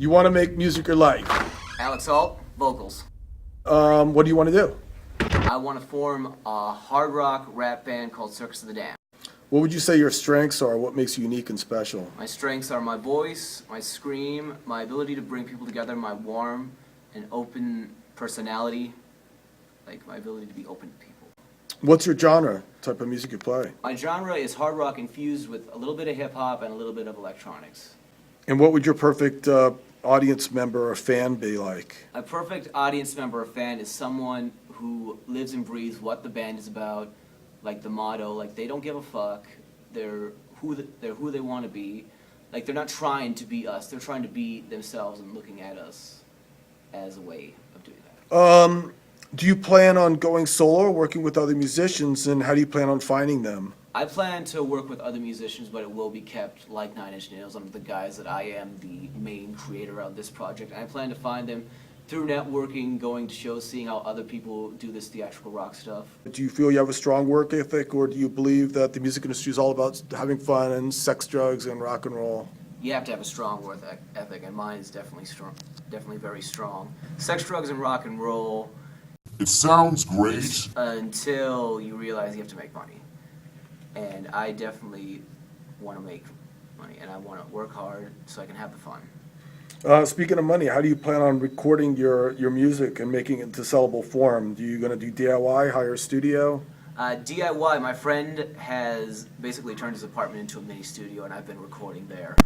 You want to make music your life. Alex Alt, vocals. What do you want to do? I want to form a hard rock rap band called Circus of the Damned. What would you say your strengths are? What makes you unique and special? My strengths are my voice, my scream, my ability to bring people together, my warm and open personality, like my ability to be open to people. What's your genre, type of music you play? My genre is hard rock infused with a little bit of hip hop and a little bit of electronics. And what would your perfect audience member or fan be like? A perfect audience member or fan is someone who lives and breathes what the band is about, like the motto, like they don't give a fuck, they're who they want to be, like they're not trying to be us, they're trying to be themselves and looking at us as a way of doing that. Do you plan on going solo or working with other musicians, and how do you plan on finding them? I plan to work with other musicians, but it will be kept like Nine Inch Nails under the guise that I am the main creator of this project. And I plan to find them through networking, going to shows, seeing how other people do this theatrical rock stuff. Do you feel you have a strong work ethic, or do you believe that the music industry is all about having fun and sex, drugs, and rock and roll? You have to have a strong work ethic, and mine is definitely strong, definitely very strong. Sex, drugs, and rock and roll. It sounds great. Until you realize you have to make money. And I definitely want to make money, and I want to work hard so I can have the fun. Speaking of money, how do you plan on recording your music and making it into sellable form? Are you going to do DIY, hire a studio? DIY, my friend has basically turned his apartment into a mini studio, and I've been recording there.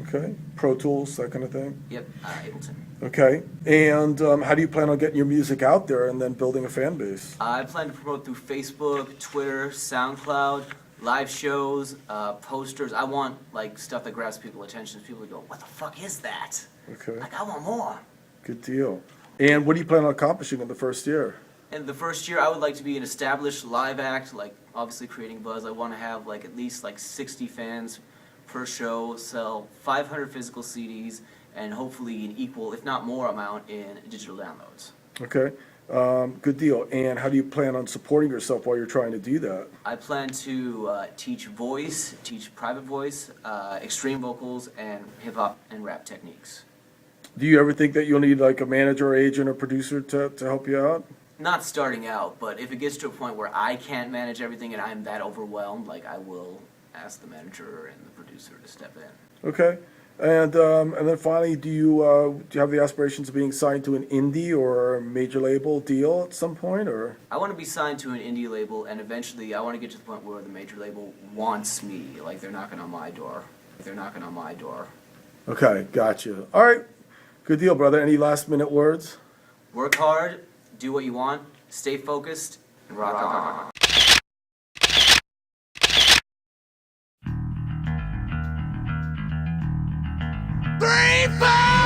Okay, Pro Tools, that kind of thing? Yep, Ableton. Okay, and how do you plan on getting your music out there and then building a fan base? I plan to promote through Facebook, Twitter, SoundCloud, live shows, posters. I want like stuff that grabs people's attention. People go, "What the fuck is that?" Okay, Like, I want more. good deal. And what do you plan on accomplishing in the first year? In the first year, I would like to be an established live act, like obviously creating buzz. I want to have like at least like 60 fans per show, sell 500 physical CDs, and hopefully an equal, if not more, amount in digital downloads. Okay, good deal. And how do you plan on supporting yourself while you're trying to do that? I plan to teach voice, teach private voice, extreme vocals, and hip hop and rap techniques. Do you ever think that you'll need like a manager, or agent, or producer to help you out? Not starting out, but if it gets to a point where I can't manage everything and I'm that overwhelmed, like I will ask the manager and the producer to step in. Okay, and then finally, do you have the aspirations of being signed to an indie or a major label deal at some point, or? I want to be signed to an indie label, and eventually I want to get to the point where the major label wants me, like they're knocking on my door. They're knocking on my door. Okay, gotcha. All right, good deal, brother. Any last minute words? Work hard, do what you want, stay focused, and rock on. Three, four!